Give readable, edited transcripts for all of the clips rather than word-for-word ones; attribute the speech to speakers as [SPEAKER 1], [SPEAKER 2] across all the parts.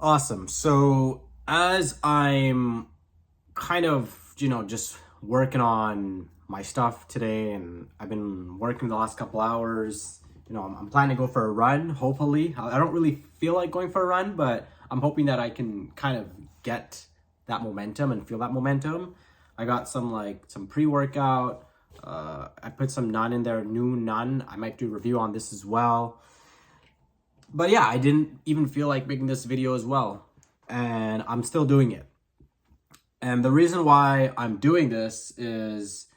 [SPEAKER 1] Awesome. So as I'm kind of, just working on my stuff today, and I've been working the last couple hours, I'm planning to go for a run, hopefully. I don't really feel like going for a run, but I'm hoping that I can kind of get that momentum and feel that momentum. I got some pre-workout. I put some naan in there, new naan. I might do a review on this as well. But yeah, I didn't even feel like making this video as well, and I'm still doing it. And the reason why I'm doing this is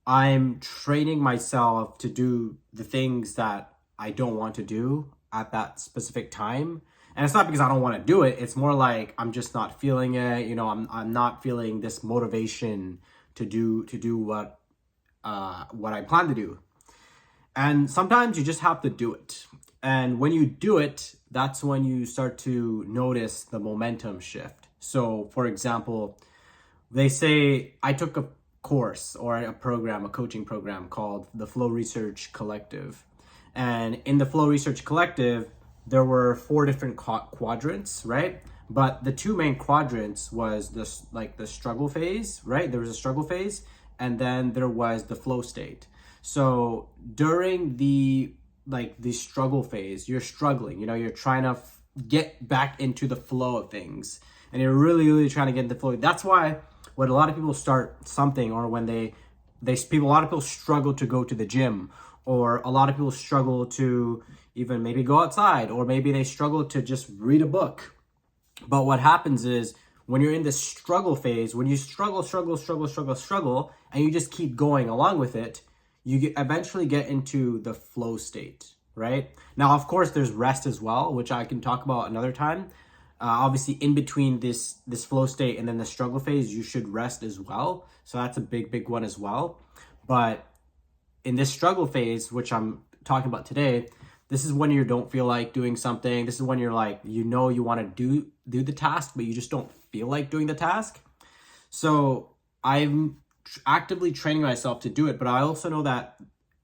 [SPEAKER 1] I'm training myself to do the things that I don't want to do at that specific time. And it's not because I don't want to do it. It's more like I'm just not feeling it. I'm not feeling this motivation to do what I plan to do. And sometimes you just have to do it. And when you do it, that's when you start to notice the momentum shift. So, for example, they say I took a course or a program, a coaching program called the Flow Research Collective. And in the Flow Research Collective, there were 4 different quadrants, right? But the 2 main quadrants was this, like the struggle phase, right? There was a struggle phase, and then there was the flow state. So during the struggle phase, you're struggling, you're trying to get back into the flow of things, and you're really trying to get into the flow. That's why when a lot of people start something, or when a lot of people struggle to go to the gym, or a lot of people struggle to even maybe go outside, or maybe they struggle to just read a book. But what happens is when you're in this struggle phase, when you struggle, and you just keep going along with it, you eventually get into the flow state, right? Now, of course, there's rest as well, which I can talk about another time. Obviously, in between this flow state and then the struggle phase, you should rest as well. So that's a big one as well. But in this struggle phase, which I'm talking about today, this is when you don't feel like doing something. This is when you're like, you want to do the task, but you just don't feel like doing the task. So I'm actively training myself to do it, but I also know that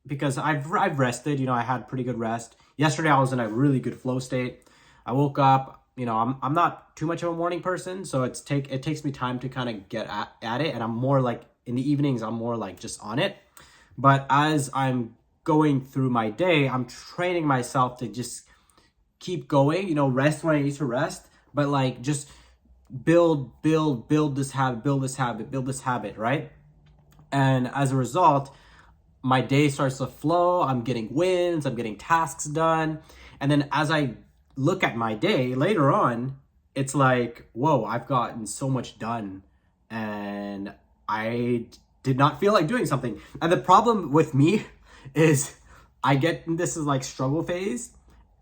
[SPEAKER 1] because I've rested, I had pretty good rest. Yesterday I was in a really good flow state. I woke up, I'm not too much of a morning person, so it takes me time to kind of get at it, and I'm more like in the evenings I'm more like just on it. But as I'm going through my day, I'm training myself to just keep going, rest when I need to rest, but like just build this habit, right? And as a result, my day starts to flow. I'm getting wins, I'm getting tasks done. And then as I look at my day later on, it's like, whoa, I've gotten so much done. And I did not feel like doing something. And the problem with me is this is like struggle phase.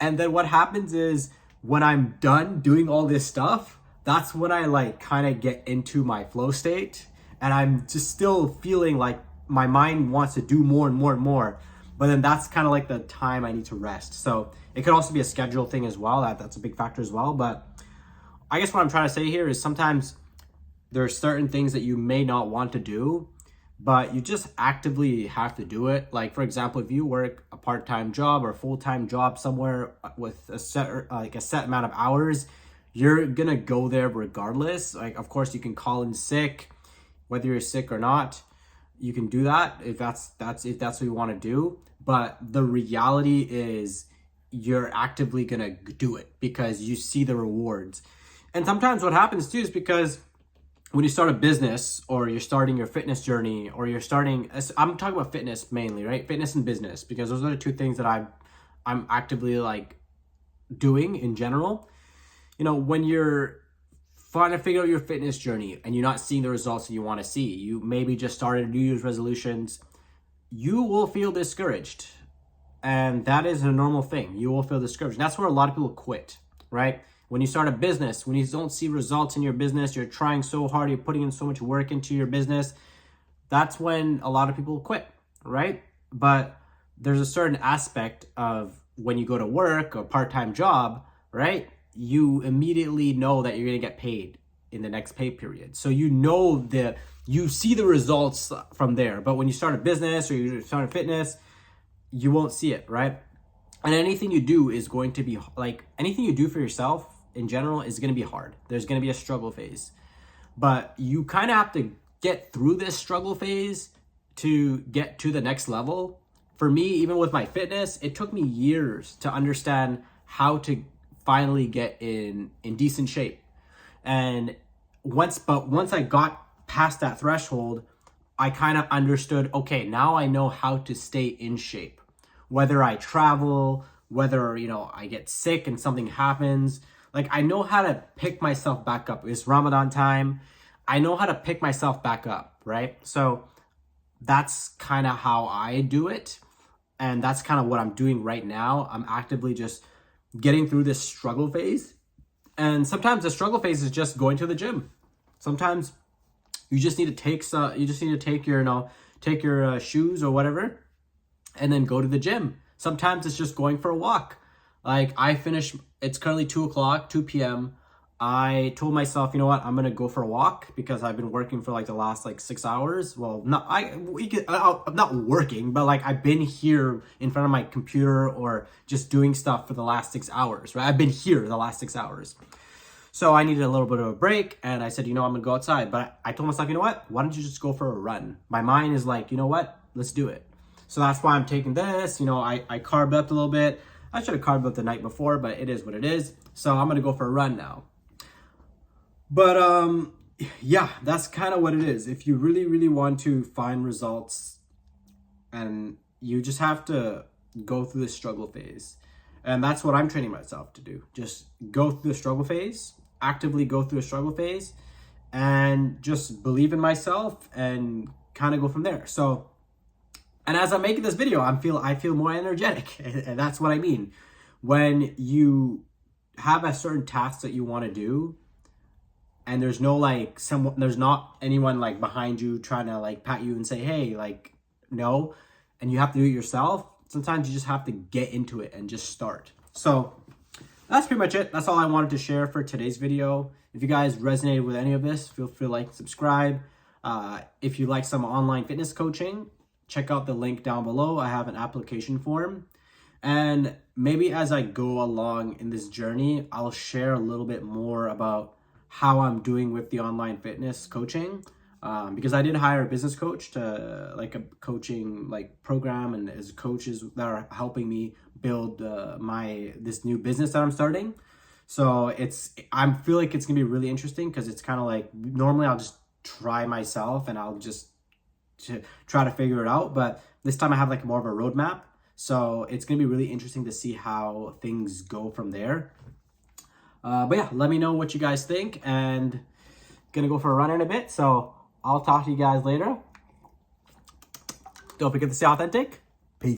[SPEAKER 1] And then what happens is when I'm done doing all this stuff, that's when I like kind of get into my flow state. And I'm just still feeling like my mind wants to do more and more and more. But then that's kind of like the time I need to rest. So it could also be a schedule thing as well. That's a big factor as well. But I guess what I'm trying to say here is sometimes there are certain things that you may not want to do, but you just actively have to do it. Like, for example, if you work a part-time job or a full-time job somewhere with a set amount of hours, you're gonna go there regardless. Like, of course, you can call in sick, whether you're sick or not. You can do that if that's what you want to do. But the reality is you're actively gonna do it because you see the rewards. And sometimes what happens too is because when you start a business, or you're starting your fitness journey, or I'm talking about fitness mainly, right? Fitness and business, because those are the 2 things that I'm actively like doing in general. When you're trying to figure out your fitness journey and you're not seeing the results that you want to see, you maybe just started New Year's resolutions, you will feel discouraged. And that is a normal thing. You will feel discouraged. And that's where a lot of people quit, right? When you start a business, when you don't see results in your business, you're trying so hard, you're putting in so much work into your business, that's when a lot of people quit, right? But there's a certain aspect of when you go to work or part-time job, right? You immediately know that you're going to get paid in the next pay period. So you see the results from there. But when you start a business or you start a fitness, you won't see it, right? And anything you do is going to be like, anything you do for yourself in general is going to be hard. There's going to be a struggle phase. But you kind of have to get through this struggle phase to get to the next level. For me, even with my fitness, it took me years to understand how to finally get in decent shape. And once I got past that threshold, I kind of understood, okay, now I know how to stay in shape. Whether I travel, whether, I get sick and something happens, like I know how to pick myself back up. It's Ramadan time. I know how to pick myself back up, right? So that's kind of how I do it. And that's kind of what I'm doing right now. I'm actively just getting through this struggle phase. And sometimes the struggle phase is just going to the gym. Sometimes you just need to take your shoes or whatever and then go to the gym. Sometimes it's just going for a walk. Like it's currently 2 p.m. I told myself, you know what, I'm going to go for a walk because I've been working for like the last 6 hours. Well, I'm not working, but like I've been here in front of my computer or just doing stuff for the last 6 hours, right? I've been here the last 6 hours. So I needed a little bit of a break and I said, I'm going to go outside. But I told myself, you know what, why don't you just go for a run? My mind is like, you know what, let's do it. So that's why I'm taking this. I carved up a little bit. I should have carved up the night before, but it is what it is. So I'm going to go for a run now. But yeah, that's kind of what it is. If you really, really want to find results, and you just have to go through the struggle phase. And that's what I'm training myself to do. Just go through the struggle phase, actively go through a struggle phase, and just believe in myself and kind of go from there. So, and as I'm making this video, I feel more energetic. And that's what I mean. When you have a certain task that you want to do, and there's no there's not anyone behind you trying to pat you and say, hey, no, and you have to do it yourself. Sometimes you just have to get into it and just start. So that's pretty much it. That's all I wanted to share for today's video. If you guys resonated with any of this, feel free to subscribe. If you like some online fitness coaching, check out the link down below. I have an application form. And maybe as I go along in this journey, I'll share a little bit more about how I'm doing with the online fitness coaching, because I did hire a business coach to a coaching program, and as coaches that are helping me build this new business that I'm starting. So I feel like it's gonna be really interesting because it's kind of normally I'll just try myself and I'll just try to figure it out, but this time I have more of a roadmap. So it's gonna be really interesting to see how things go from there. But yeah, let me know what you guys think, and gonna go for a run in a bit. So I'll talk to you guys later. Don't forget to stay authentic.